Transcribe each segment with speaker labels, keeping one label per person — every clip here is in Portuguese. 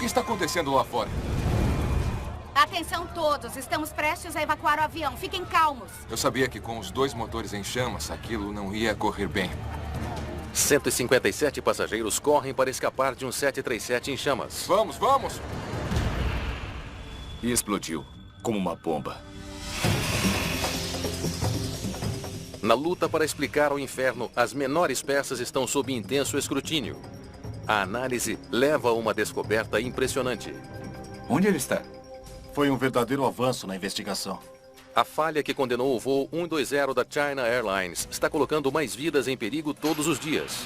Speaker 1: que está acontecendo lá fora?
Speaker 2: Atenção todos, estamos prestes a evacuar o avião. Fiquem calmos.
Speaker 1: Eu sabia que com os 2 motores em chamas, aquilo não ia correr bem.
Speaker 3: 157 passageiros correm para escapar de um 737 em chamas.
Speaker 1: Vamos, vamos!
Speaker 4: E explodiu, como uma bomba.
Speaker 3: Na luta para explicar ao inferno, as menores peças estão sob intenso escrutínio. A análise leva a uma descoberta impressionante.
Speaker 5: Onde ele está?
Speaker 6: Foi um verdadeiro avanço na investigação.
Speaker 3: A falha que condenou o voo 120 da China Airlines está colocando mais vidas em perigo todos os dias.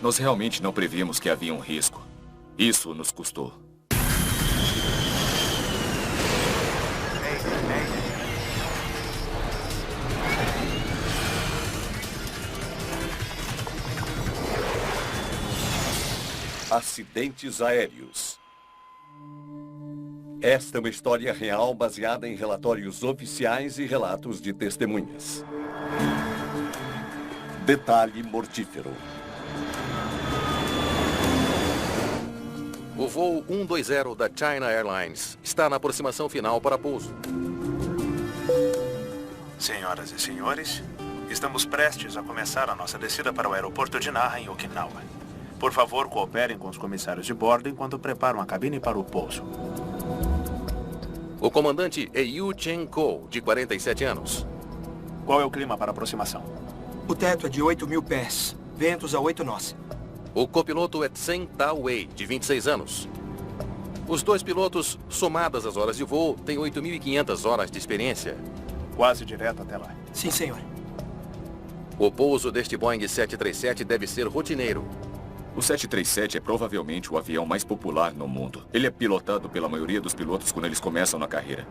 Speaker 4: Nós realmente não prevíamos que havia um risco. Isso nos custou.
Speaker 7: Acidentes aéreos. Esta é uma história real baseada em relatórios oficiais e relatos de testemunhas. Detalhe mortífero.
Speaker 3: O voo 120 da China Airlines está na aproximação final para pouso.
Speaker 8: Senhoras e senhores, estamos prestes a começar a nossa descida para o aeroporto de Naha, em Okinawa. Por favor, cooperem com os comissários de bordo enquanto preparam a cabine para o pouso.
Speaker 3: O comandante é Yu Chen-ko, de 47 anos.
Speaker 8: Qual é o clima para a aproximação?
Speaker 9: O teto é de 8.000 pés. Ventos a 8 nós.
Speaker 3: O copiloto é Tseng Ta-wei, de 26 anos. Os 2 pilotos, somadas as horas de voo, têm 8.500 horas de experiência.
Speaker 8: Quase direto até lá.
Speaker 9: Sim, senhor.
Speaker 3: O pouso deste Boeing 737 deve ser rotineiro.
Speaker 4: O 737 é provavelmente o avião mais popular no mundo. Ele é pilotado pela maioria dos pilotos quando eles começam na carreira.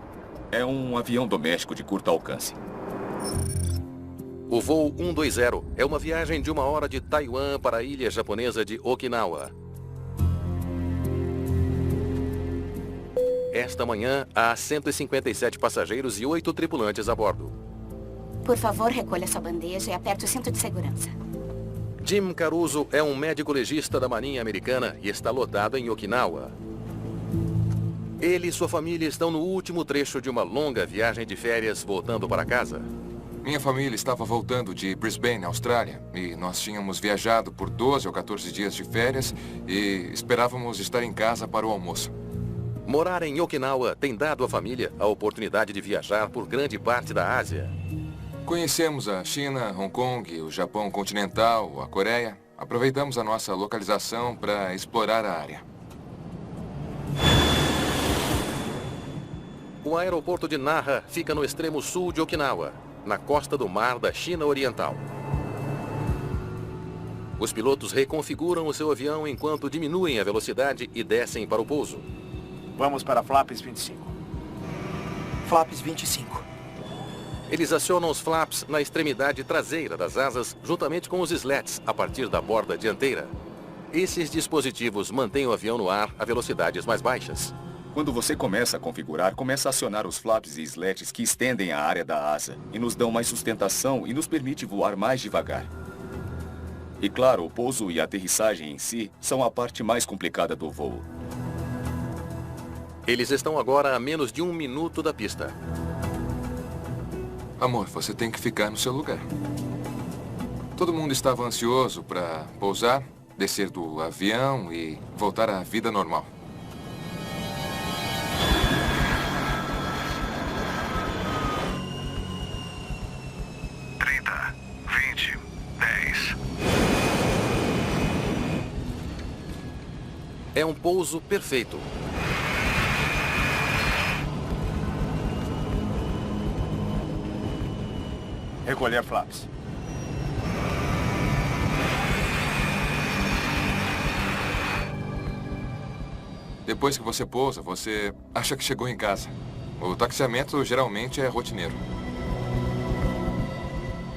Speaker 4: É um avião doméstico de curto alcance.
Speaker 3: O voo 120 é uma viagem de 1 hora de Taiwan para a ilha japonesa de Okinawa. Esta manhã, há 157 passageiros e 8 tripulantes a bordo.
Speaker 2: Por favor, recolha sua bandeja e aperte o cinto de segurança.
Speaker 3: Jim Caruso é um médico legista da Marinha Americana e está lotado em Okinawa. Ele e sua família estão no último trecho de uma longa viagem de férias voltando para casa.
Speaker 1: Minha família estava voltando de Brisbane, Austrália, e nós tínhamos viajado por 12 ou 14 dias de férias e esperávamos estar em casa para o almoço.
Speaker 3: Morar em Okinawa tem dado à família a oportunidade de viajar por grande parte da Ásia.
Speaker 1: Conhecemos a China, Hong Kong, o Japão continental, a Coreia. Aproveitamos a nossa localização para explorar a área.
Speaker 3: O aeroporto de Naha fica no extremo sul de Okinawa, na costa do mar da China Oriental. Os pilotos reconfiguram o seu avião enquanto diminuem a velocidade e descem para o pouso.
Speaker 8: Vamos para Flaps 25.
Speaker 9: Flaps 25.
Speaker 3: Eles acionam os flaps na extremidade traseira das asas, juntamente com os slats, a partir da borda dianteira. Esses dispositivos mantêm o avião no ar a velocidades mais baixas.
Speaker 4: Quando você começa a configurar, começa a acionar os flaps e slats que estendem a área da asa e nos dão mais sustentação e nos permite voar mais devagar. E claro, o pouso e a aterrissagem em si são a parte mais complicada do voo.
Speaker 3: Eles estão agora a menos de 1 minuto da pista.
Speaker 1: Amor, você tem que ficar no seu lugar. Todo mundo estava ansioso para pousar, descer do avião e voltar à vida normal.
Speaker 3: É um pouso perfeito.
Speaker 8: Recolher flaps.
Speaker 1: Depois que você pousa, você acha que chegou em casa. O taxiamento geralmente é rotineiro.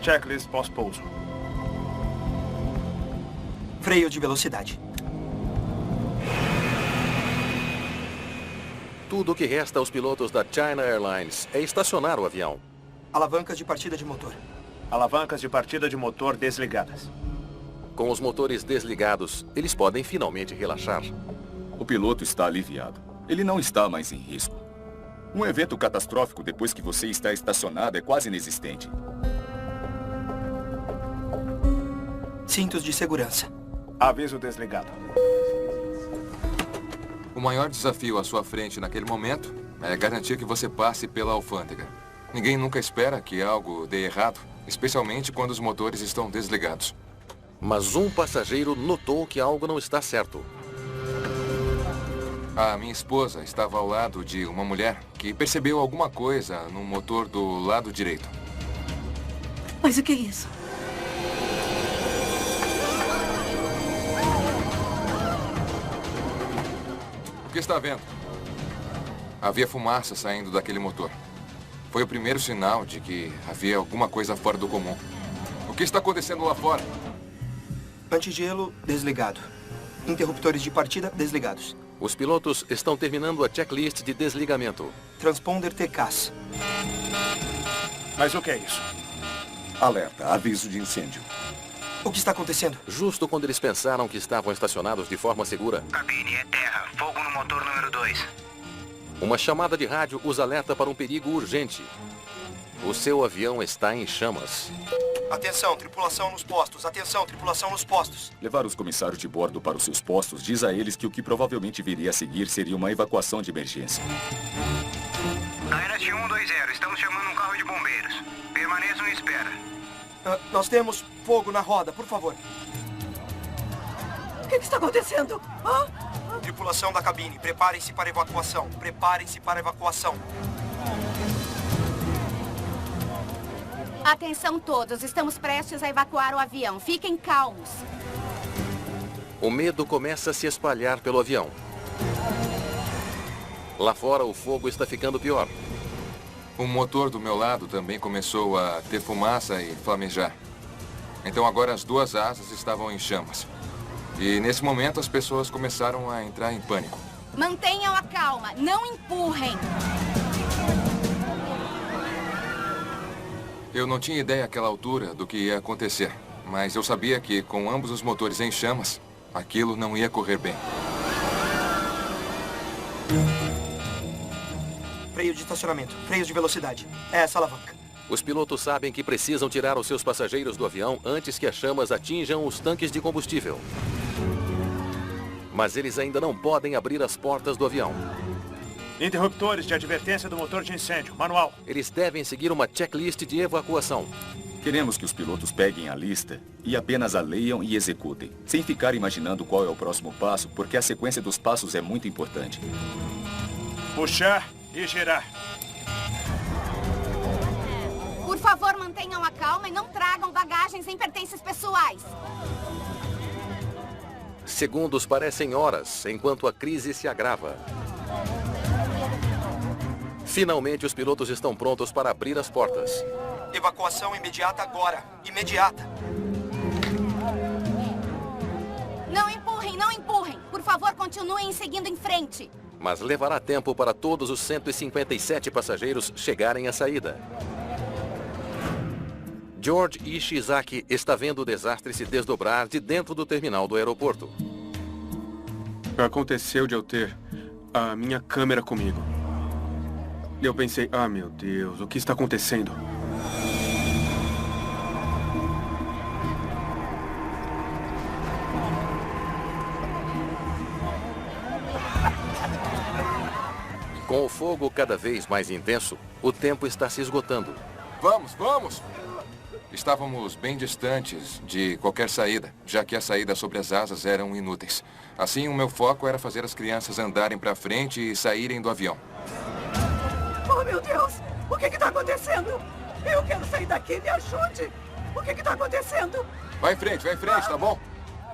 Speaker 8: Checklist pós-pouso.
Speaker 9: Freio de velocidade.
Speaker 3: Tudo o que resta aos pilotos da China Airlines é estacionar o avião.
Speaker 9: Alavancas de partida de motor.
Speaker 8: Alavancas de partida de motor desligadas.
Speaker 3: Com os motores desligados, eles podem finalmente relaxar.
Speaker 4: O piloto está aliviado. Ele não está mais em risco. Um evento catastrófico depois que você está estacionado é quase inexistente.
Speaker 9: Cintos de segurança.
Speaker 8: Aviso desligado.
Speaker 1: O maior desafio à sua frente naquele momento é garantir que você passe pela alfândega. Ninguém nunca espera que algo dê errado, especialmente quando os motores estão desligados.
Speaker 3: Mas um passageiro notou que algo não está certo.
Speaker 1: A minha esposa estava ao lado de uma mulher que percebeu alguma coisa no motor do lado direito.
Speaker 2: Mas o que é isso?
Speaker 1: O que está vendo? Havia fumaça saindo daquele motor. Foi o primeiro sinal de que havia alguma coisa fora do comum. O que está acontecendo lá fora?
Speaker 9: Antigelo desligado. Interruptores de partida desligados.
Speaker 3: Os pilotos estão terminando a checklist de desligamento.
Speaker 9: Transponder TCAS.
Speaker 8: Mas o que é isso?
Speaker 7: Alerta, aviso de incêndio.
Speaker 9: O que está acontecendo?
Speaker 3: Justo quando eles pensaram que estavam estacionados de forma segura,
Speaker 5: Cabine é terra. Fogo no motor número 2.
Speaker 3: uma chamada de rádio os alerta para um perigo urgente. O seu avião está em chamas.
Speaker 9: Atenção, tripulação nos postos. Atenção, tripulação nos postos.
Speaker 4: Levar os comissários de bordo para os seus postos diz a eles que o que provavelmente viria a seguir seria uma evacuação de emergência.
Speaker 5: Kairat 120, estamos chamando um carro de bombeiros. Permaneçam em espera.
Speaker 9: Nós temos fogo na roda, por favor.
Speaker 2: O que está acontecendo?
Speaker 9: Tripulação da cabine, preparem-se para evacuação. Preparem-se para evacuação.
Speaker 2: Atenção todos, estamos prestes a evacuar o avião. Fiquem calmos.
Speaker 3: O medo começa a se espalhar pelo avião. Lá fora, o fogo está ficando pior.
Speaker 1: O motor do meu lado também começou a ter fumaça e flamejar. Então agora as duas asas estavam em chamas. E nesse momento as pessoas começaram a entrar em pânico.
Speaker 2: Mantenham a calma, não empurrem.
Speaker 1: Eu não tinha ideia àquela altura do que ia acontecer, mas eu sabia que com ambos os motores em chamas, aquilo não ia correr bem.
Speaker 9: Freio de estacionamento, freios de velocidade. É essa alavanca.
Speaker 3: Os pilotos sabem que precisam tirar os seus passageiros do avião antes que as chamas atinjam os tanques de combustível. Mas eles ainda não podem abrir as portas do avião.
Speaker 8: Interruptores de advertência do motor de incêndio. Manual.
Speaker 3: Eles devem seguir uma checklist de evacuação.
Speaker 4: Queremos que os pilotos peguem a lista e apenas a leiam e executem, sem ficar imaginando qual é o próximo passo, porque a sequência dos passos é muito importante.
Speaker 8: Puxar e girar.
Speaker 2: Por favor, mantenham a calma e não tragam bagagens nem pertences pessoais.
Speaker 3: Segundos parecem horas, enquanto a crise se agrava. Finalmente, os pilotos estão prontos para abrir as portas.
Speaker 9: Evacuação imediata agora. Imediata.
Speaker 2: Não empurrem, não empurrem. Por favor, continuem seguindo em frente.
Speaker 3: Mas levará tempo para todos os 157 passageiros chegarem à saída. George Ishizaki está vendo o desastre se desdobrar de dentro do terminal do aeroporto.
Speaker 10: Aconteceu de eu ter a minha câmera comigo. Eu pensei, meu Deus, o que está acontecendo?
Speaker 3: Com o fogo cada vez mais intenso, o tempo está se esgotando.
Speaker 1: Vamos, vamos! Estávamos bem distantes de qualquer saída, já que as saídas sobre as asas eram inúteis. Assim, o meu foco era fazer as crianças andarem para frente e saírem do avião.
Speaker 2: Oh, meu Deus! O que está acontecendo? Eu quero sair daqui, me ajude! O que está acontecendo?
Speaker 1: Vai em frente, tá bom?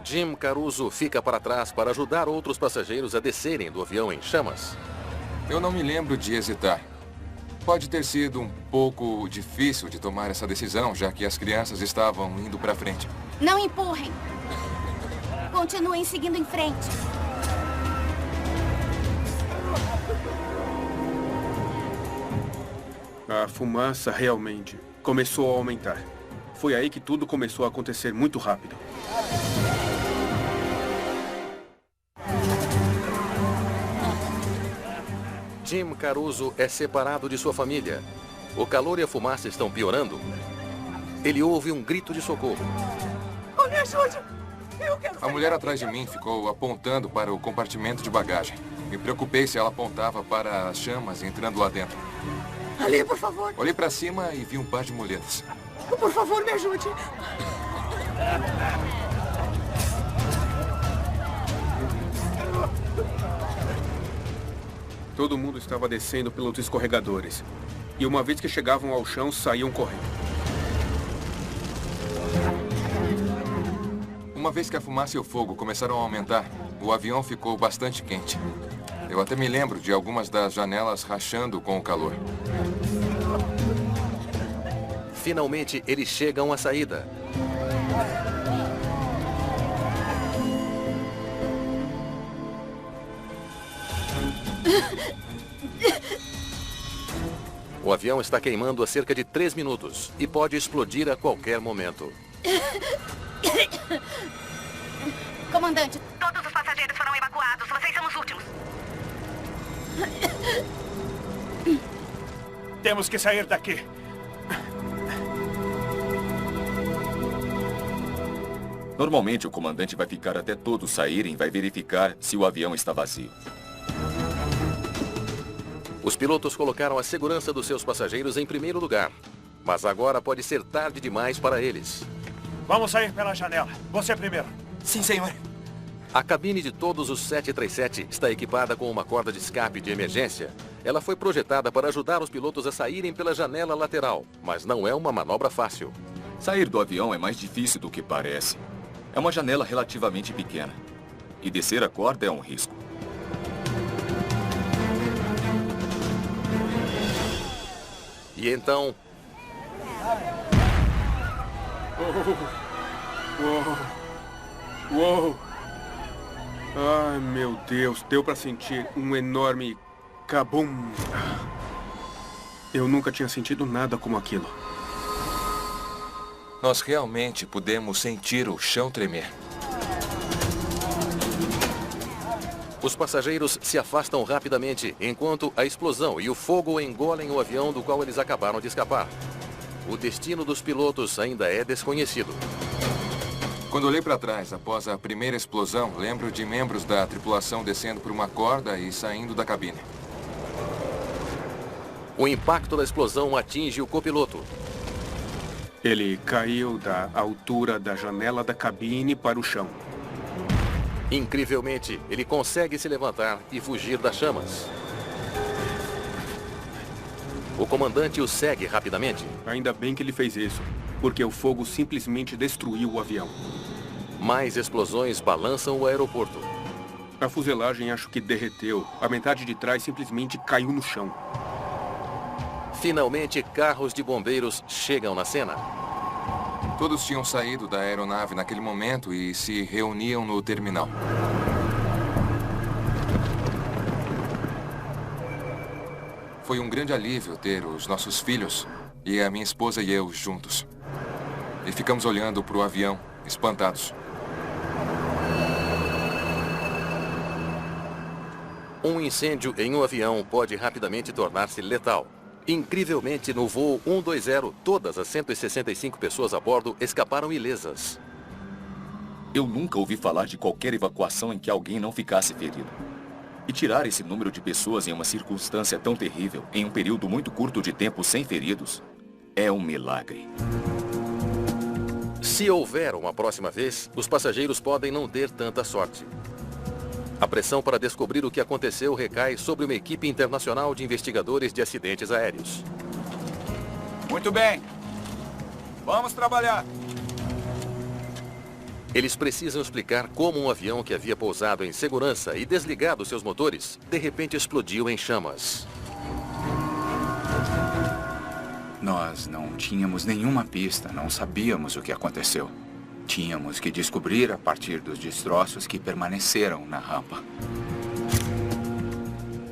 Speaker 3: Jim Caruso fica para trás para ajudar outros passageiros a descerem do avião em chamas.
Speaker 1: Eu não me lembro de hesitar. Pode ter sido um pouco difícil de tomar essa decisão, já que as crianças estavam indo para frente.
Speaker 2: Não empurrem. Continuem seguindo em frente.
Speaker 10: A fumaça realmente começou a aumentar. Foi aí que tudo começou a acontecer muito rápido.
Speaker 3: Jim Caruso é separado de sua família. O calor e a fumaça estão piorando. Ele ouve um grito de socorro.
Speaker 2: Oh, me ajude! Eu quero
Speaker 1: A mulher atrás de mim ficou apontando para o compartimento de bagagem. Me preocupei se ela apontava para as chamas entrando lá dentro.
Speaker 2: Ali, por favor.
Speaker 1: Olhei para cima e vi um par de muletas.
Speaker 2: Por favor, me ajude.
Speaker 10: Todo mundo estava descendo pelos escorregadores. E uma vez que chegavam ao chão, saíam correndo.
Speaker 1: Uma vez que a fumaça e o fogo começaram a aumentar, o avião ficou bastante quente. Eu até me lembro de algumas das janelas rachando com o calor.
Speaker 3: Finalmente, eles chegam à saída. O avião está queimando há cerca de 3 minutos e pode explodir a qualquer momento.
Speaker 11: Comandante, todos os passageiros foram evacuados. Vocês são os últimos.
Speaker 8: Temos que sair daqui.
Speaker 4: Normalmente, o comandante vai ficar até todos saírem e vai verificar se o avião está vazio.
Speaker 3: Os pilotos colocaram a segurança dos seus passageiros em primeiro lugar. Mas agora pode ser tarde demais para eles.
Speaker 8: Vamos sair pela janela. Você primeiro.
Speaker 9: Sim, senhor.
Speaker 3: A cabine de todos os 737 está equipada com uma corda de escape de emergência. Ela foi projetada para ajudar os pilotos a saírem pela janela lateral, mas não é uma manobra fácil.
Speaker 4: Sair do avião é mais difícil do que parece. É uma janela relativamente pequena. E descer a corda é um risco.
Speaker 3: E então...
Speaker 10: Uou! Ai, meu Deus, deu para sentir um enorme cabum. Eu nunca tinha sentido nada como aquilo.
Speaker 1: Nós realmente pudemos sentir o chão tremer.
Speaker 3: Os passageiros se afastam rapidamente, enquanto a explosão e o fogo engolem o avião do qual eles acabaram de escapar. O destino dos pilotos ainda é desconhecido.
Speaker 1: Quando olhei para trás após a primeira explosão, lembro de membros da tripulação descendo por uma corda e saindo da cabine.
Speaker 3: O impacto da explosão atinge o copiloto.
Speaker 10: Ele caiu da altura da janela da cabine para o chão.
Speaker 3: Incrivelmente, ele consegue se levantar e fugir das chamas. O comandante o segue rapidamente.
Speaker 10: Ainda bem que ele fez isso, porque o fogo simplesmente destruiu o avião.
Speaker 3: Mais explosões balançam o aeroporto.
Speaker 10: A fuselagem acho que derreteu. A metade de trás simplesmente caiu no chão.
Speaker 3: Finalmente, carros de bombeiros chegam na cena.
Speaker 1: Todos tinham saído da aeronave naquele momento e se reuniam no terminal. Foi um grande alívio ter os nossos filhos e a minha esposa e eu juntos. E ficamos olhando para o avião, espantados.
Speaker 3: Um incêndio em um avião pode rapidamente tornar-se letal. Incrivelmente, no voo 120, todas as 165 pessoas a bordo escaparam ilesas.
Speaker 4: Eu nunca ouvi falar de qualquer evacuação em que alguém não ficasse ferido. E tirar esse número de pessoas em uma circunstância tão terrível, em um período muito curto de tempo sem feridos, é um milagre.
Speaker 3: Se houver uma próxima vez, os passageiros podem não ter tanta sorte. A pressão para descobrir o que aconteceu recai sobre uma equipe internacional de investigadores de acidentes aéreos.
Speaker 9: Muito bem. Vamos trabalhar.
Speaker 3: Eles precisam explicar como um avião que havia pousado em segurança e desligado seus motores, de repente explodiu em chamas.
Speaker 12: Nós não tínhamos nenhuma pista, não sabíamos o que aconteceu. Tínhamos que descobrir a partir dos destroços que permaneceram na rampa.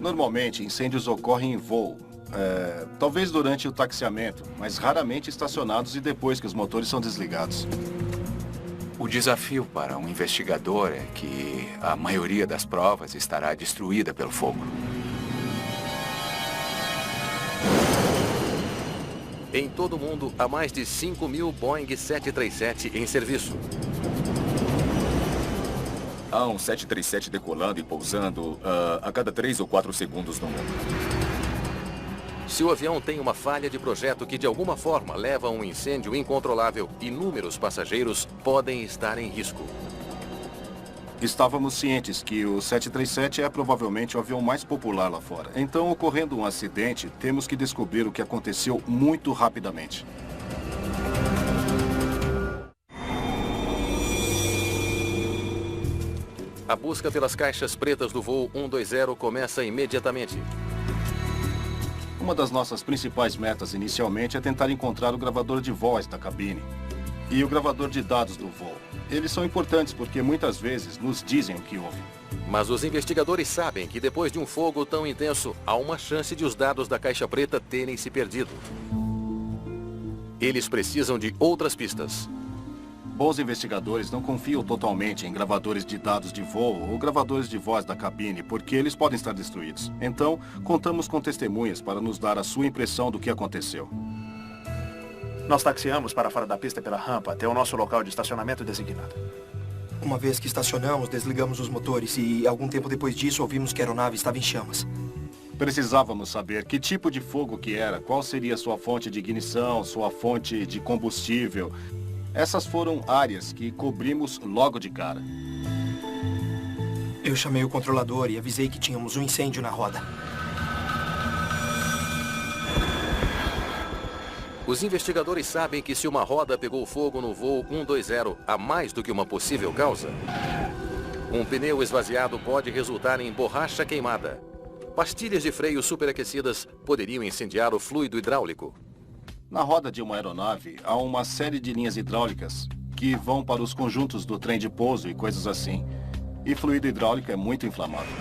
Speaker 6: Normalmente, incêndios ocorrem em voo. Talvez durante o taxiamento, mas raramente estacionados e depois que os motores são desligados.
Speaker 12: O desafio para um investigador é que a maioria das provas estará destruída pelo fogo.
Speaker 3: Em todo o mundo, há mais de 5.000 Boeing 737 em serviço.
Speaker 4: Há um 737 decolando e pousando a cada 3 ou 4 segundos no mundo.
Speaker 3: Se o avião tem uma falha de projeto que de alguma forma leva a um incêndio incontrolável, inúmeros passageiros podem estar em risco.
Speaker 6: Estávamos cientes que o 737 é provavelmente o avião mais popular lá fora. Então, ocorrendo um acidente, temos que descobrir o que aconteceu muito rapidamente.
Speaker 3: A busca pelas caixas pretas do voo 120 começa imediatamente.
Speaker 6: Uma das nossas principais metas inicialmente é tentar encontrar o gravador de voz da cabine e o gravador de dados do voo. Eles são importantes porque muitas vezes nos dizem o que houve.
Speaker 3: Mas os investigadores sabem que depois de um fogo tão intenso, há uma chance de os dados da caixa preta terem se perdido. Eles precisam de outras pistas.
Speaker 6: Bons investigadores não confiam totalmente em gravadores de dados de voo ou gravadores de voz da cabine, porque eles podem estar destruídos. Então, contamos com testemunhas para nos dar a sua impressão do que aconteceu.
Speaker 8: Nós taxiamos para fora da pista pela rampa até o nosso local de estacionamento designado.
Speaker 9: Uma vez que estacionamos, desligamos os motores e algum tempo depois disso ouvimos que a aeronave estava em chamas.
Speaker 6: Precisávamos saber que tipo de fogo que era, qual seria sua fonte de ignição, sua fonte de combustível. Essas foram áreas que cobrimos logo de cara.
Speaker 9: Eu chamei o controlador e avisei que tínhamos um incêndio na roda.
Speaker 3: Os investigadores sabem que se uma roda pegou fogo no voo 120, há mais do que uma possível causa. Um pneu esvaziado pode resultar em borracha queimada. Pastilhas de freio superaquecidas poderiam incendiar o fluido hidráulico.
Speaker 6: Na roda de uma aeronave, há uma série de linhas hidráulicas que vão para os conjuntos do trem de pouso e coisas assim. E fluido hidráulico é muito inflamável.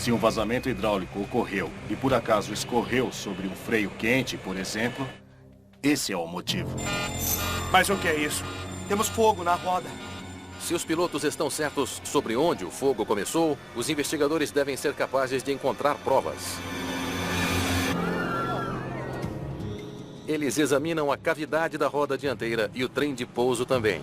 Speaker 6: Se um vazamento hidráulico ocorreu e por acaso escorreu sobre um freio quente, por exemplo, esse é o motivo.
Speaker 8: Mas o que é isso?
Speaker 9: Temos fogo na roda.
Speaker 3: Se os pilotos estão certos sobre onde o fogo começou, os investigadores devem ser capazes de encontrar provas. Eles examinam a cavidade da roda dianteira e o trem de pouso também.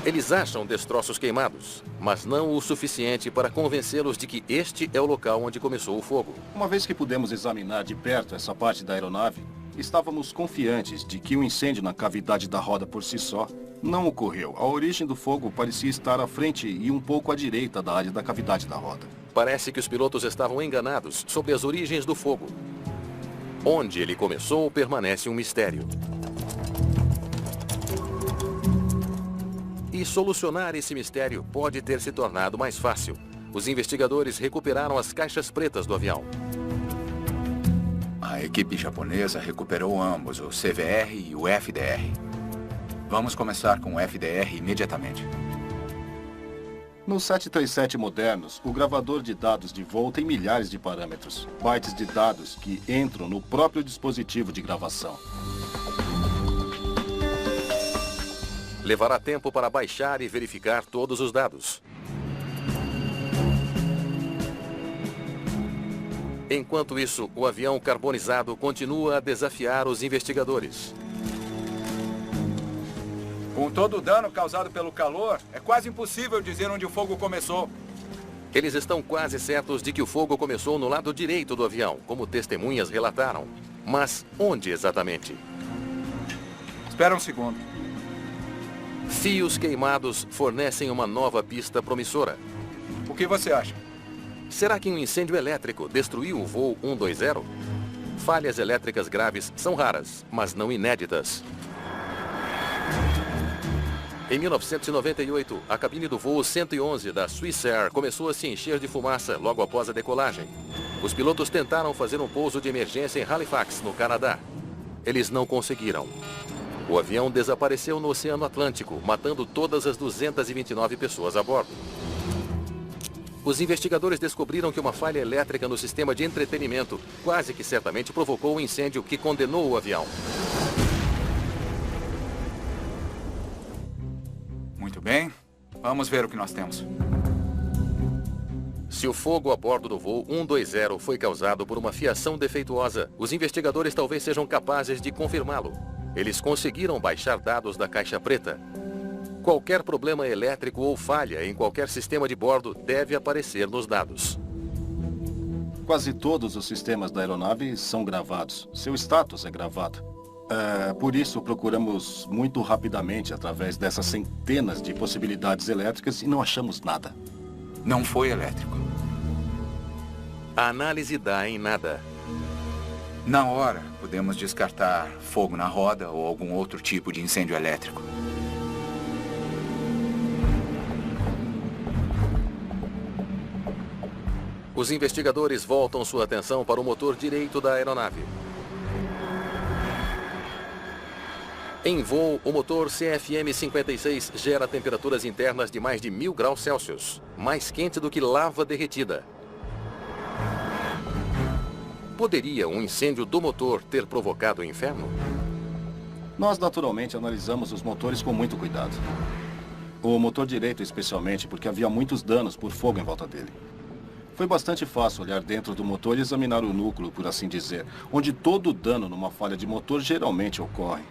Speaker 3: Eles acham destroços queimados, mas não o suficiente para convencê-los de que este é o local onde começou o fogo.
Speaker 6: Uma vez que pudemos examinar de perto essa parte da aeronave, estávamos confiantes de que o incêndio na cavidade da roda por si só não ocorreu. A origem do fogo parecia estar à frente e um pouco à direita da área da cavidade da roda.
Speaker 3: Parece que os pilotos estavam enganados sobre as origens do fogo. Onde ele começou permanece um mistério. E solucionar esse mistério pode ter se tornado mais fácil. Os investigadores recuperaram as caixas pretas do avião.
Speaker 12: A equipe japonesa recuperou ambos, o CVR e o FDR. Vamos começar com o FDR imediatamente.
Speaker 6: Nos 737 modernos, o gravador de dados de voo tem milhares de parâmetros, bytes de dados que entram no próprio dispositivo de gravação.
Speaker 3: Levará tempo para baixar e verificar todos os dados. Enquanto isso, o avião carbonizado continua a desafiar os investigadores.
Speaker 12: Com todo o dano causado pelo calor, é quase impossível dizer onde o fogo começou.
Speaker 3: Eles estão quase certos de que o fogo começou no lado direito do avião, como testemunhas relataram. Mas onde exatamente?
Speaker 12: Espera um segundo.
Speaker 3: Fios queimados fornecem uma nova pista promissora.
Speaker 12: O que você acha?
Speaker 3: Será que um incêndio elétrico destruiu o voo 120? Falhas elétricas graves são raras, mas não inéditas. Em 1998, a cabine do voo 111 da Swissair começou a se encher de fumaça logo após a decolagem. Os pilotos tentaram fazer um pouso de emergência em Halifax, no Canadá. Eles não conseguiram. O avião desapareceu no Oceano Atlântico, matando todas as 229 pessoas a bordo. Os investigadores descobriram que uma falha elétrica no sistema de entretenimento quase que certamente provocou o incêndio que condenou o avião.
Speaker 12: Muito bem, vamos ver o que nós temos.
Speaker 3: Se o fogo a bordo do voo 120 foi causado por uma fiação defeituosa, os investigadores talvez sejam capazes de confirmá-lo. Eles conseguiram baixar dados da caixa preta. Qualquer problema elétrico ou falha em qualquer sistema de bordo deve aparecer nos dados.
Speaker 6: Quase todos os sistemas da aeronave são gravados. Seu status é gravado. Por isso, procuramos muito rapidamente através dessas centenas de possibilidades elétricas e não achamos nada.
Speaker 12: Não foi elétrico.
Speaker 3: A análise dá em nada.
Speaker 12: Na hora, podemos descartar fogo na roda ou algum outro tipo de incêndio elétrico.
Speaker 3: Os investigadores voltam sua atenção para o motor direito da aeronave. Em voo, o motor CFM56 gera temperaturas internas de mais de 1000 graus Celsius, mais quente do que lava derretida. Poderia um incêndio do motor ter provocado o inferno?
Speaker 6: Nós, naturalmente, analisamos os motores com muito cuidado. O motor direito, especialmente, porque havia muitos danos por fogo em volta dele. Foi bastante fácil olhar dentro do motor e examinar o núcleo, por assim dizer, onde todo dano numa falha de motor geralmente ocorre.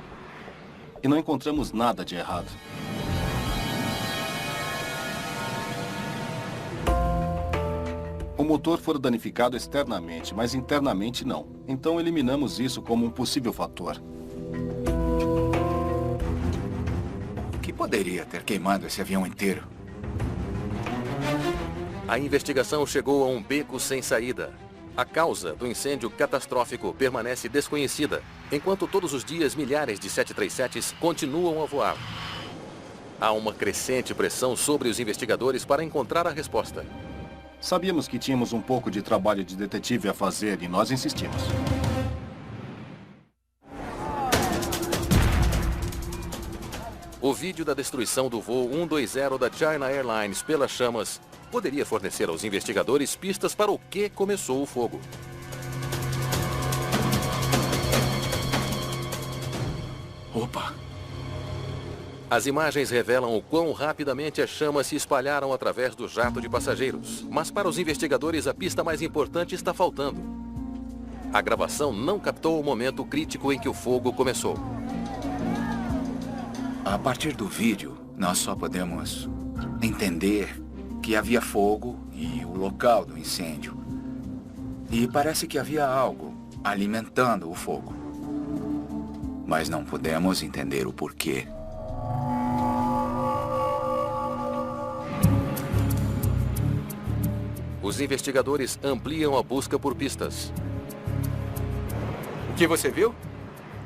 Speaker 6: E não encontramos nada de errado. O motor foi danificado externamente, mas internamente não. Então eliminamos isso como um possível fator.
Speaker 12: O que poderia ter queimado esse avião inteiro?
Speaker 3: A investigação chegou a um beco sem saída. A causa do incêndio catastrófico permanece desconhecida, enquanto todos os dias milhares de 737s continuam a voar. Há uma crescente pressão sobre os investigadores para encontrar a resposta.
Speaker 6: Sabíamos que tínhamos um pouco de trabalho de detetive a fazer e nós insistimos.
Speaker 3: O vídeo da destruição do voo 120 da China Airlines pelas chamas poderia fornecer aos investigadores pistas para o que começou o fogo.
Speaker 12: Opa!
Speaker 3: As imagens revelam o quão rapidamente as chamas se espalharam através do jato de passageiros. Mas para os investigadores a pista mais importante está faltando. A gravação não captou o momento crítico em que o fogo começou.
Speaker 12: A partir do vídeo, nós só podemos entender que havia fogo e o local do incêndio. E parece que havia algo alimentando o fogo. Mas não podemos entender o porquê.
Speaker 3: Os investigadores ampliam a busca por pistas.
Speaker 13: O que você viu?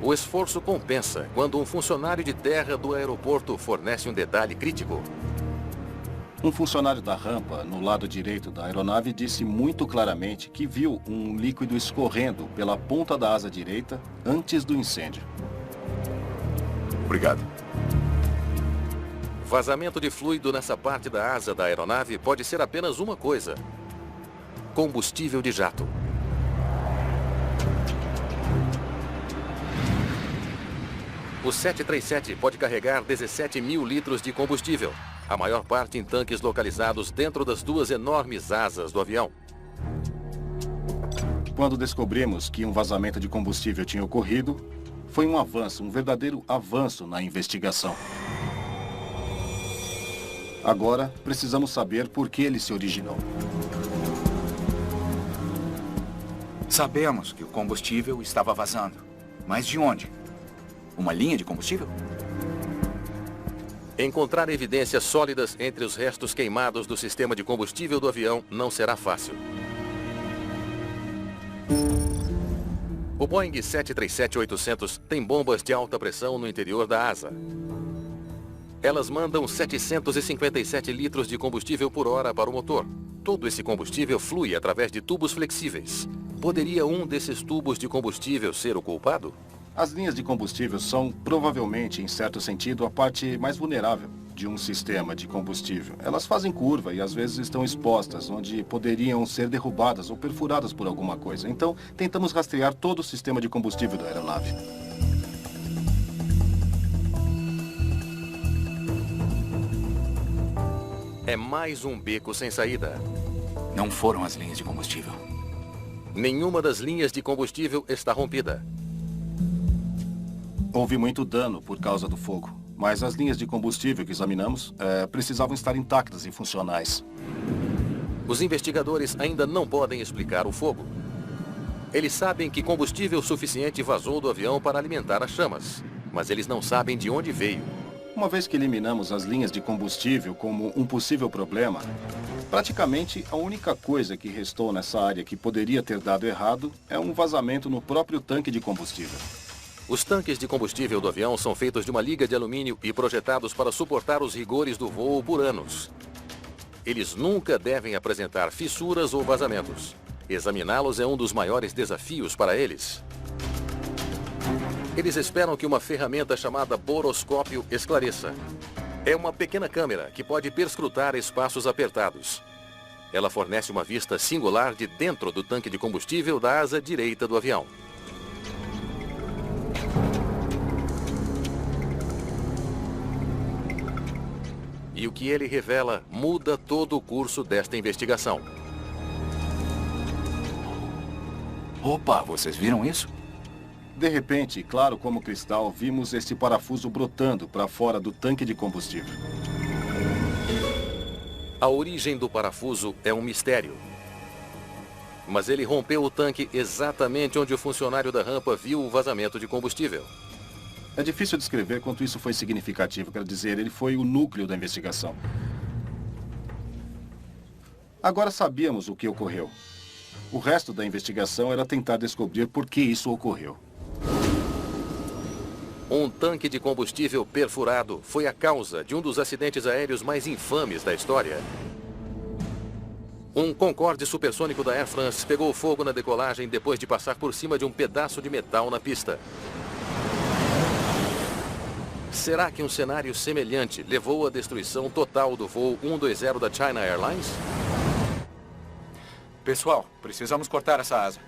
Speaker 3: O esforço compensa quando um funcionário de terra do aeroporto fornece um detalhe crítico.
Speaker 6: Um funcionário da rampa, no lado direito da aeronave, disse muito claramente que viu um líquido escorrendo pela ponta da asa direita antes do incêndio.
Speaker 12: Obrigado.
Speaker 3: Vazamento de fluido nessa parte da asa da aeronave pode ser apenas uma coisa: combustível de jato. O 737 pode carregar 17 mil litros de combustível, a maior parte em tanques localizados dentro das duas enormes asas do avião.
Speaker 6: Quando descobrimos que um vazamento de combustível tinha ocorrido, foi um avanço, um verdadeiro avanço na investigação. Agora, precisamos saber por que ele se originou.
Speaker 12: Sabemos que o combustível estava vazando. Mas de onde? Uma linha de combustível?
Speaker 3: Encontrar evidências sólidas entre os restos queimados do sistema de combustível do avião não será fácil. O Boeing 737-800 tem bombas de alta pressão no interior da asa. Elas mandam 757 litros de combustível por hora para o motor. Todo esse combustível flui através de tubos flexíveis. Poderia um desses tubos de combustível ser o culpado?
Speaker 6: As linhas de combustível são, provavelmente, em certo sentido, a parte mais vulnerável de um sistema de combustível. Elas fazem curva e às vezes estão expostas, onde poderiam ser derrubadas ou perfuradas por alguma coisa. Então, tentamos rastrear todo o sistema de combustível da aeronave.
Speaker 3: É mais um beco sem saída.
Speaker 12: Não foram as linhas de combustível.
Speaker 3: Nenhuma das linhas de combustível está rompida.
Speaker 6: Houve muito dano por causa do fogo, mas as linhas de combustível que examinamos precisavam estar intactas e funcionais.
Speaker 3: Os investigadores ainda não podem explicar o fogo. Eles sabem que combustível suficiente vazou do avião para alimentar as chamas, mas eles não sabem de onde veio.
Speaker 6: Uma vez que eliminamos as linhas de combustível como um possível problema, praticamente a única coisa que restou nessa área que poderia ter dado errado é um vazamento no próprio tanque de combustível.
Speaker 3: Os tanques de combustível do avião são feitos de uma liga de alumínio e projetados para suportar os rigores do voo por anos. Eles nunca devem apresentar fissuras ou vazamentos. Examiná-los é um dos maiores desafios para eles. Eles esperam que uma ferramenta chamada boroscópio esclareça. É uma pequena câmera que pode perscrutar espaços apertados. Ela fornece uma vista singular de dentro do tanque de combustível da asa direita do avião. E o que ele revela muda todo o curso desta investigação.
Speaker 12: Opa, vocês viram isso?
Speaker 6: De repente, claro como cristal, vimos esse parafuso brotando para fora do tanque de combustível.
Speaker 3: A origem do parafuso é um mistério. Mas ele rompeu o tanque exatamente onde o funcionário da rampa viu o vazamento de combustível.
Speaker 6: É difícil descrever quanto isso foi significativo. Quero dizer, ele foi o núcleo da investigação. Agora sabíamos o que ocorreu. O resto da investigação era tentar descobrir por que isso ocorreu.
Speaker 3: Um tanque de combustível perfurado foi a causa de um dos acidentes aéreos mais infames da história. Um Concorde supersônico da Air France pegou fogo na decolagem depois de passar por cima de um pedaço de metal na pista. Será que um cenário semelhante levou à destruição total do voo 120 da China Airlines?
Speaker 13: Pessoal, precisamos cortar essa asa.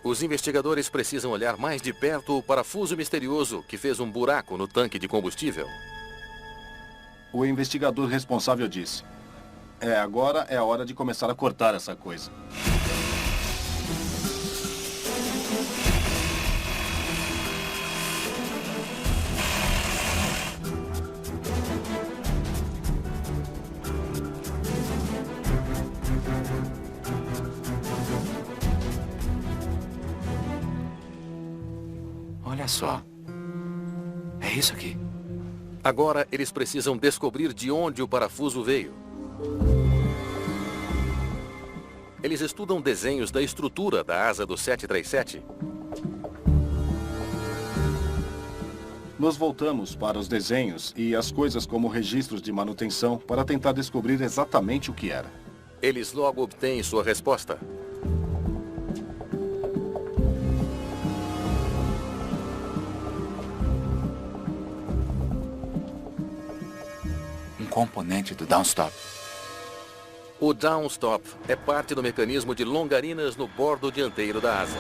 Speaker 3: Os investigadores precisam olhar mais de perto o parafuso misterioso que fez um buraco no tanque de combustível.
Speaker 6: O investigador responsável disse: agora é a hora de começar a cortar essa coisa.
Speaker 12: Olha só. É isso aqui.
Speaker 3: Agora eles precisam descobrir de onde o parafuso veio. Eles estudam desenhos da estrutura da asa do 737.
Speaker 6: Nós voltamos para os desenhos e as coisas como registros de manutenção para tentar descobrir exatamente o que era.
Speaker 3: Eles logo obtêm sua resposta.
Speaker 12: Componente do downstop.
Speaker 3: O downstop é parte do mecanismo de longarinas no bordo dianteiro da asa.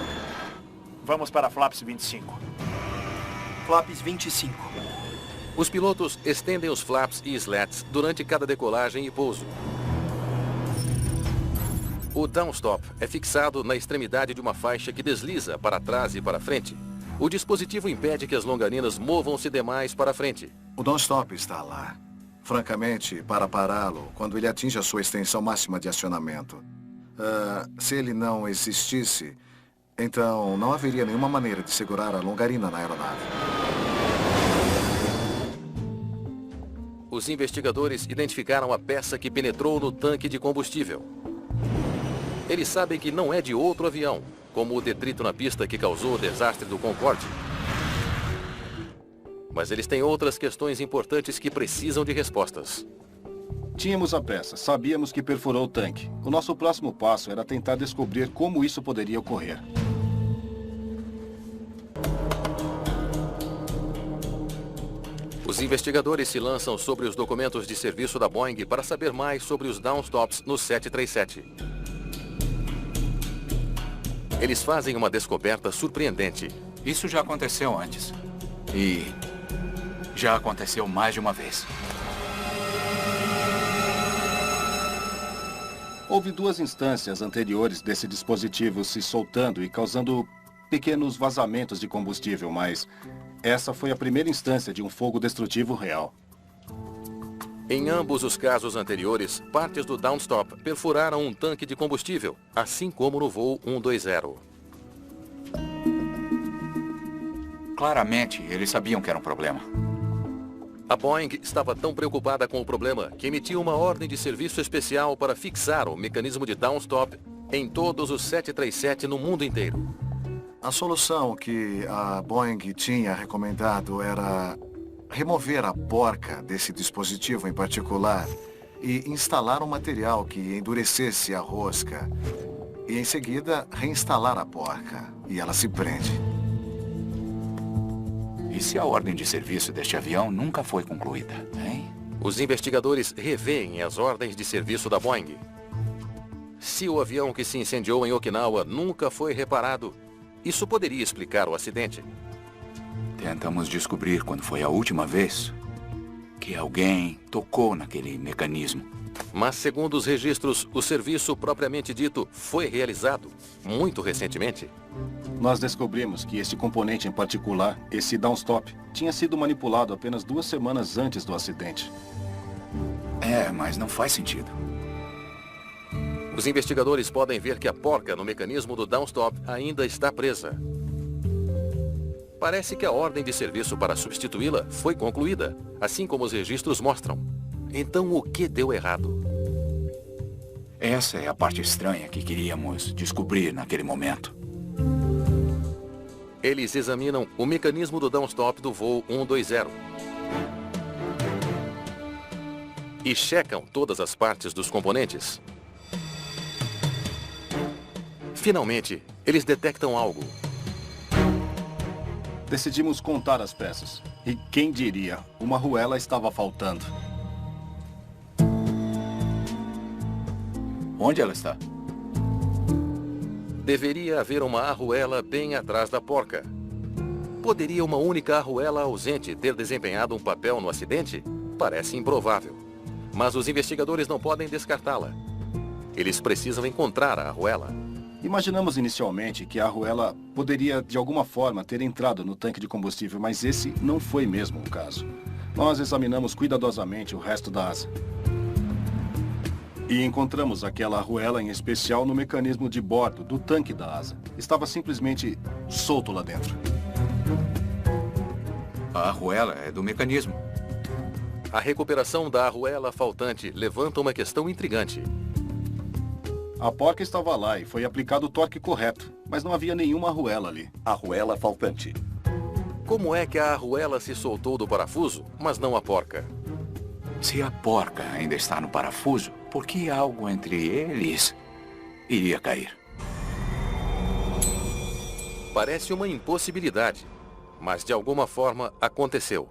Speaker 8: Vamos para flaps 25.
Speaker 9: Flaps 25.
Speaker 3: Os pilotos estendem os flaps e slats durante cada decolagem e pouso. O downstop é fixado na extremidade de uma faixa que desliza para trás e para frente. O dispositivo impede que as longarinas movam-se demais para frente.
Speaker 14: O downstop está lá. Francamente, para pará-lo quando ele atinge a sua extensão máxima de acionamento. Se ele não existisse, então não haveria nenhuma maneira de segurar a longarina na aeronave.
Speaker 3: Os investigadores identificaram a peça que penetrou no tanque de combustível. Eles sabem que não é de outro avião, como o detrito na pista que causou o desastre do Concorde. Mas eles têm outras questões importantes que precisam de respostas.
Speaker 6: Tínhamos a peça, sabíamos que perfurou o tanque. O nosso próximo passo era tentar descobrir como isso poderia ocorrer.
Speaker 3: Os investigadores se lançam sobre os documentos de serviço da Boeing para saber mais sobre os downstops no 737. Eles fazem uma descoberta surpreendente.
Speaker 12: Isso já aconteceu antes. E já aconteceu mais de uma vez.
Speaker 6: Houve 2 instâncias anteriores desse dispositivo se soltando e causando pequenos vazamentos de combustível, mas essa foi a primeira instância de um fogo destrutivo real.
Speaker 3: Em ambos os casos anteriores, partes do downstop perfuraram um tanque de combustível, assim como no voo 120.
Speaker 12: Claramente, eles sabiam que era um problema.
Speaker 3: A Boeing estava tão preocupada com o problema que emitiu uma ordem de serviço especial para fixar o mecanismo de downstop em todos os 737 no mundo inteiro.
Speaker 14: A solução que a Boeing tinha recomendado era remover a porca desse dispositivo em particular e instalar um material que endurecesse a rosca. E em seguida, reinstalar a porca. E ela se prende.
Speaker 12: E se a ordem de serviço deste avião nunca foi concluída, hein?
Speaker 3: Os investigadores revêem as ordens de serviço da Boeing. Se o avião que se incendiou em Okinawa nunca foi reparado, isso poderia explicar o acidente.
Speaker 12: Tentamos descobrir quando foi a última vez que alguém tocou naquele mecanismo.
Speaker 3: Mas, segundo os registros, o serviço propriamente dito foi realizado muito recentemente.
Speaker 6: Nós descobrimos que esse componente em particular, esse downstop, tinha sido manipulado apenas 2 semanas antes do acidente.
Speaker 12: Mas não faz sentido.
Speaker 3: Os investigadores podem ver que a porca no mecanismo do downstop ainda está presa. Parece que a ordem de serviço para substituí-la foi concluída, assim como os registros mostram. Então, o que deu errado?
Speaker 12: Essa é a parte estranha que queríamos descobrir naquele momento.
Speaker 3: Eles examinam o mecanismo do downstop do voo 120. E checam todas as partes dos componentes. Finalmente, eles detectam algo.
Speaker 6: Decidimos contar as peças. E quem diria, uma arruela estava faltando.
Speaker 12: Onde ela está?
Speaker 3: Deveria haver uma arruela bem atrás da porca. Poderia uma única arruela ausente ter desempenhado um papel no acidente? Parece improvável. Mas os investigadores não podem descartá-la. Eles precisam encontrar a arruela.
Speaker 6: Imaginamos inicialmente que a arruela poderia, de alguma forma, ter entrado no tanque de combustível, mas esse não foi mesmo o caso. Nós examinamos cuidadosamente o resto da asa. E encontramos aquela arruela em especial no mecanismo de bordo do tanque da asa. Estava simplesmente solto lá dentro.
Speaker 12: A arruela é do mecanismo.
Speaker 3: A recuperação da arruela faltante levanta uma questão intrigante.
Speaker 6: A porca estava lá e foi aplicado o torque correto, mas não havia nenhuma arruela ali.
Speaker 7: Arruela faltante.
Speaker 3: Como é que a arruela se soltou do parafuso, mas não a porca?
Speaker 12: Se a porca ainda está no parafuso, por que algo entre eles iria cair?
Speaker 3: Parece uma impossibilidade, mas de alguma forma aconteceu.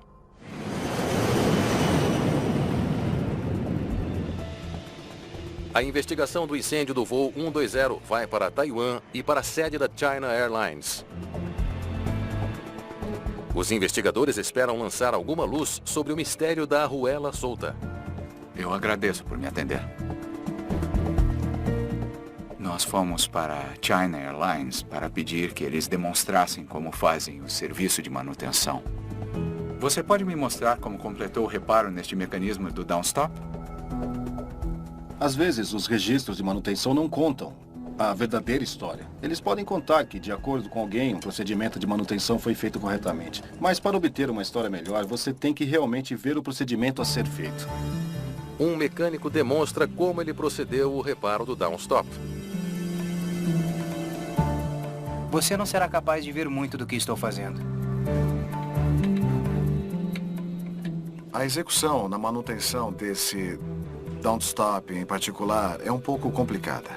Speaker 3: A investigação do incêndio do voo 120 vai para Taiwan e para a sede da China Airlines. Os investigadores esperam lançar alguma luz sobre o mistério da arruela solta.
Speaker 12: Eu agradeço por me atender. Nós fomos para a China Airlines para pedir que eles demonstrassem como fazem o serviço de manutenção. Você pode me mostrar como completou o reparo neste mecanismo do downstop?
Speaker 6: Às vezes, os registros de manutenção não contam a verdadeira história. Eles podem contar que, de acordo com alguém, um procedimento de manutenção foi feito corretamente. Mas para obter uma história melhor, você tem que realmente ver o procedimento a ser feito.
Speaker 3: Um mecânico demonstra como ele procedeu o reparo do downstop.
Speaker 15: Você não será capaz de ver muito do que estou fazendo.
Speaker 14: A execução na manutenção desse downstop em particular é um pouco complicada.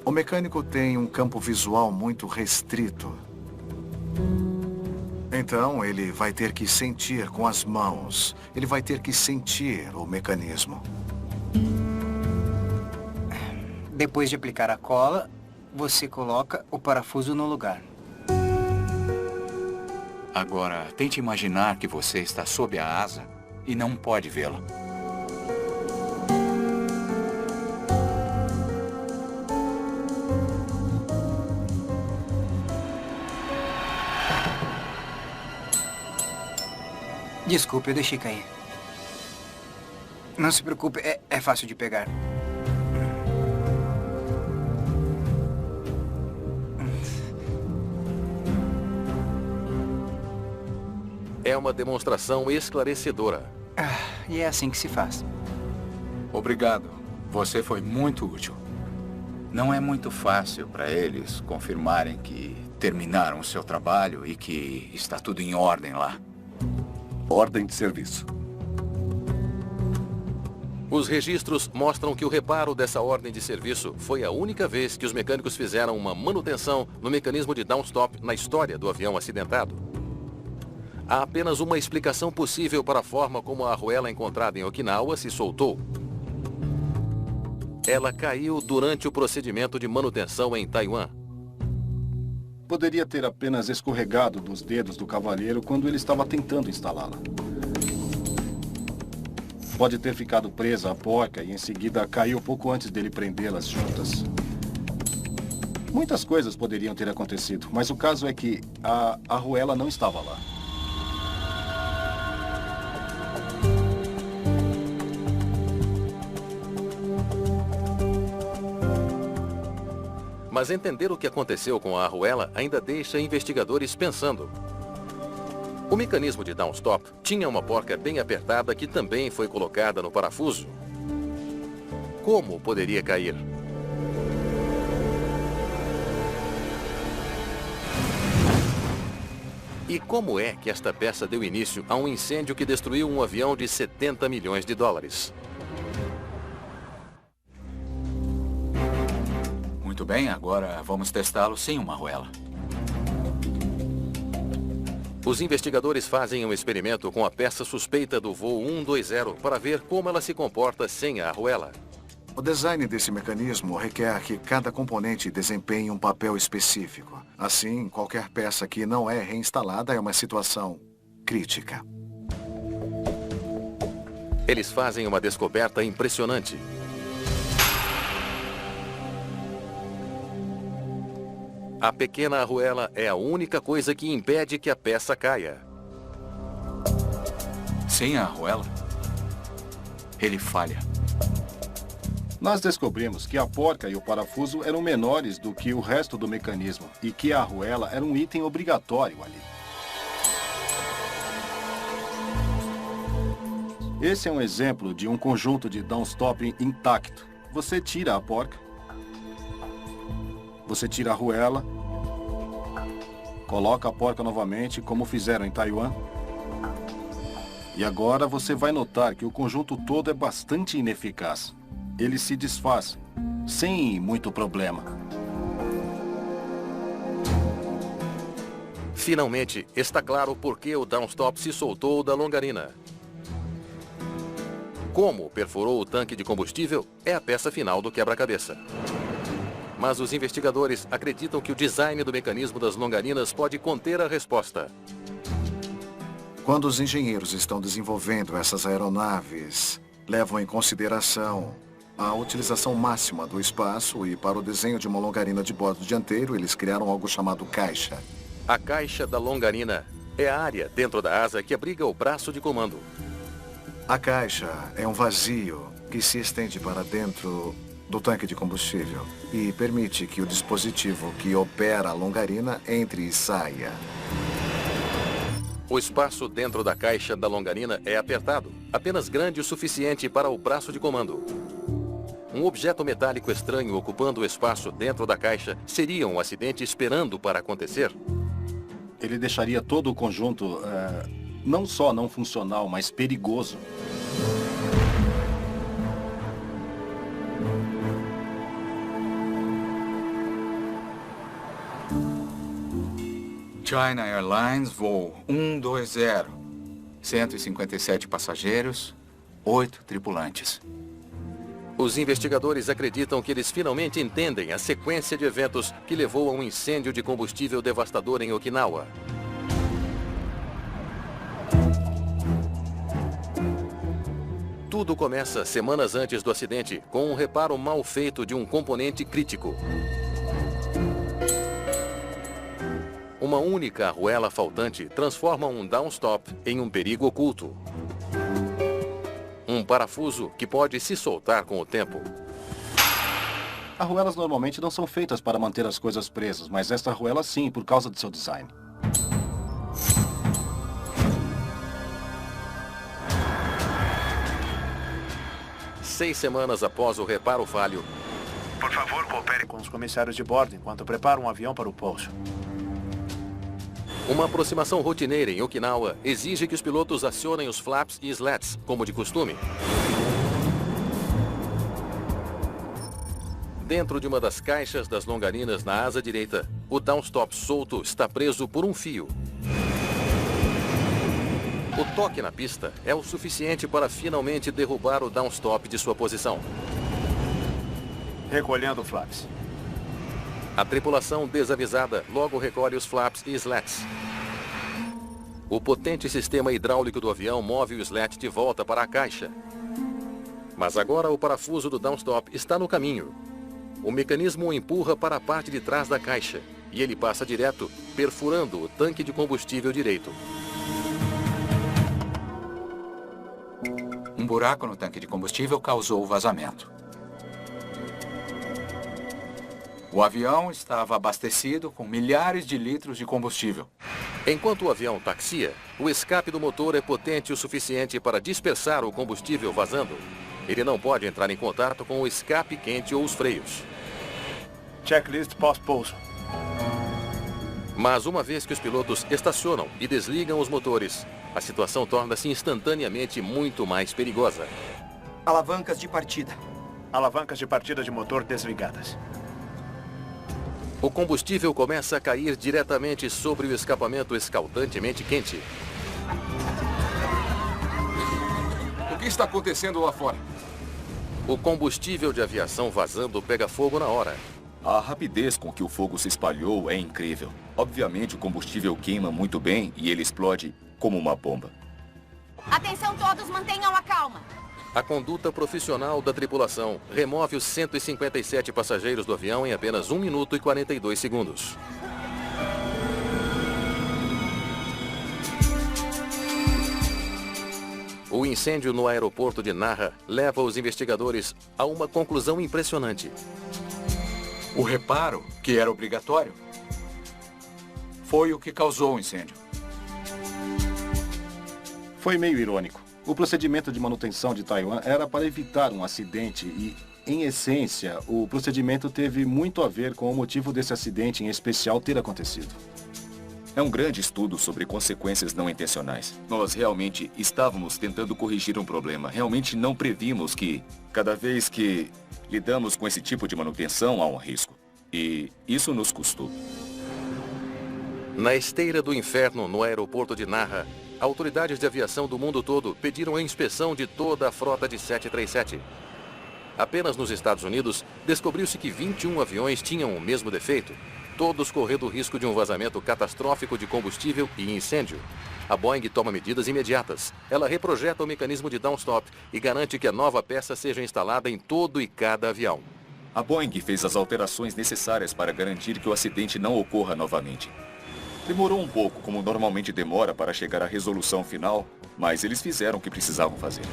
Speaker 14: O mecânico tem um campo visual muito restrito. Então ele vai ter que sentir com as mãos. Ele vai ter que sentir o mecanismo.
Speaker 15: Depois de aplicar a cola, você coloca o parafuso no lugar.
Speaker 12: Agora, tente imaginar que você está sob a asa e não pode vê-lo.
Speaker 15: Desculpe, eu deixei cair. Não se preocupe, é fácil de pegar.
Speaker 3: É uma demonstração esclarecedora.
Speaker 15: E é assim que se faz.
Speaker 12: Obrigado. Você foi muito útil. Não é muito fácil para eles confirmarem que terminaram o seu trabalho e que está tudo em ordem lá.
Speaker 7: Ordem de serviço.
Speaker 3: Os registros mostram que o reparo dessa ordem de serviço foi a única vez que os mecânicos fizeram uma manutenção no mecanismo de downstop na história do avião acidentado. Há apenas uma explicação possível para a forma como a arruela encontrada em Okinawa se soltou. Ela caiu durante o procedimento de manutenção em Taiwan.
Speaker 6: Poderia ter apenas escorregado dos dedos do cavalheiro quando ele estava tentando instalá-la. Pode ter ficado presa à porca e em seguida caiu pouco antes dele prendê-las juntas. Muitas coisas poderiam ter acontecido, mas o caso é que a arruela não estava lá.
Speaker 3: Mas entender o que aconteceu com a arruela ainda deixa investigadores pensando. O mecanismo de downstop tinha uma porca bem apertada que também foi colocada no parafuso. Como poderia cair? E como é que esta peça deu início a um incêndio que destruiu um avião de 70 milhões de dólares?
Speaker 12: Muito bem, agora vamos testá-lo sem uma arruela.
Speaker 3: Os investigadores fazem um experimento com a peça suspeita do voo 120 para ver como ela se comporta sem a arruela.
Speaker 14: O design desse mecanismo requer que cada componente desempenhe um papel específico. Assim, qualquer peça que não é reinstalada é uma situação crítica.
Speaker 3: Eles fazem uma descoberta impressionante. A pequena arruela é a única coisa que impede que a peça caia.
Speaker 12: Sem a arruela, ele falha.
Speaker 6: Nós descobrimos que a porca e o parafuso eram menores do que o resto do mecanismo e que a arruela era um item obrigatório ali. Esse é um exemplo de um conjunto de downstop intacto. Você tira a porca, você tira a arruela, coloca a porca novamente, como fizeram em Taiwan. E agora você vai notar que o conjunto todo é bastante ineficaz. Ele se desfaz, sem muito problema.
Speaker 3: Finalmente, está claro por que o downstop se soltou da longarina. Como perfurou o tanque de combustível é a peça final do quebra-cabeça. Mas os investigadores acreditam que o design do mecanismo das longarinas pode conter a resposta.
Speaker 14: Quando os engenheiros estão desenvolvendo essas aeronaves, levam em consideração a utilização máxima do espaço e para o desenho de uma longarina de bordo dianteiro, eles criaram algo chamado caixa.
Speaker 3: A caixa da longarina é a área dentro da asa que abriga o braço de comando.
Speaker 14: A caixa é um vazio que se estende para dentro do tanque de combustível e permite que o dispositivo que opera a longarina entre e saia.
Speaker 3: O espaço dentro da caixa da longarina é apertado, apenas grande o suficiente para o braço de comando. Um objeto metálico estranho ocupando o espaço dentro da caixa seria um acidente esperando para acontecer?
Speaker 6: Ele deixaria todo o conjunto não só não funcional, mas perigoso.
Speaker 12: China Airlines, voo 120. 157 passageiros, 8 tripulantes.
Speaker 3: Os investigadores acreditam que eles finalmente entendem a sequência de eventos que levou a um incêndio de combustível devastador em Okinawa. Tudo começa semanas antes do acidente, com um reparo mal feito de um componente crítico. Uma única arruela faltante transforma um downstop em um perigo oculto. Um parafuso que pode se soltar com o tempo.
Speaker 6: Arruelas normalmente não são feitas para manter as coisas presas, mas esta arruela sim, por causa do seu design.
Speaker 3: Seis semanas após o reparo falho,
Speaker 8: por favor, coopere com os comissários de bordo enquanto prepara um avião para o pouso.
Speaker 3: uma aproximação rotineira em Okinawa exige que os pilotos acionem os flaps e slats, como de costume. Dentro de uma das caixas das longarinas na asa direita, o downstop solto está preso por um fio. O toque na pista é o suficiente para finalmente derrubar o downstop de sua posição.
Speaker 8: Recolhendo flaps.
Speaker 3: A tripulação desavisada logo recolhe os flaps e slats. O potente sistema hidráulico do avião move o slat de volta para a caixa. Mas agora o parafuso do downstop está no caminho. O mecanismo o empurra para a parte de trás da caixa e ele passa direto, perfurando o tanque de combustível direito.
Speaker 12: Um buraco no tanque de combustível causou o vazamento. O avião estava abastecido com milhares de litros de combustível.
Speaker 3: Enquanto o avião taxia, o escape do motor é potente o suficiente para dispersar o combustível vazando. Ele não pode entrar em contato com o escape quente ou os freios.
Speaker 8: Checklist pós-pouso.
Speaker 3: Mas uma vez que os pilotos estacionam e desligam os motores, a situação torna-se instantaneamente muito mais perigosa.
Speaker 9: Alavancas de partida.
Speaker 8: Alavancas de partida de motor desligadas.
Speaker 3: O combustível começa a cair diretamente sobre o escapamento escaldantemente quente.
Speaker 1: O que está acontecendo lá fora?
Speaker 3: O combustível de aviação vazando pega fogo na hora.
Speaker 4: A rapidez com que o fogo se espalhou é incrível. Obviamente, o combustível queima muito bem e ele explode como uma bomba.
Speaker 11: Atenção todos, mantenham a calma.
Speaker 3: A conduta profissional da tripulação remove os 157 passageiros do avião em apenas 1 minuto e 42 segundos. O incêndio no aeroporto de Nara leva os investigadores a uma conclusão impressionante.
Speaker 12: O reparo, que era obrigatório, foi o que causou o incêndio.
Speaker 6: Foi meio irônico. O procedimento de manutenção de Taiwan era para evitar um acidente e, em essência, o procedimento teve muito a ver com o motivo desse acidente em especial ter acontecido.
Speaker 4: É um grande estudo sobre consequências não intencionais. Nós realmente estávamos tentando corrigir um problema. Realmente não previmos que, cada vez que lidamos com esse tipo de manutenção, há um risco. E isso nos custou.
Speaker 3: Na esteira do inferno, no aeroporto de Nara, autoridades de aviação do mundo todo pediram a inspeção de toda a frota de 737. Apenas nos Estados Unidos, descobriu-se que 21 aviões tinham o mesmo defeito, todos correndo o risco de um vazamento catastrófico de combustível e incêndio. A Boeing toma medidas imediatas. Ela reprojeta o mecanismo de downstop e garante que a nova peça seja instalada em todo e cada avião.
Speaker 4: A Boeing fez as alterações necessárias para garantir que o acidente não ocorra novamente. Demorou um pouco, como normalmente demora para chegar à resolução final, mas eles fizeram o que precisavam fazer.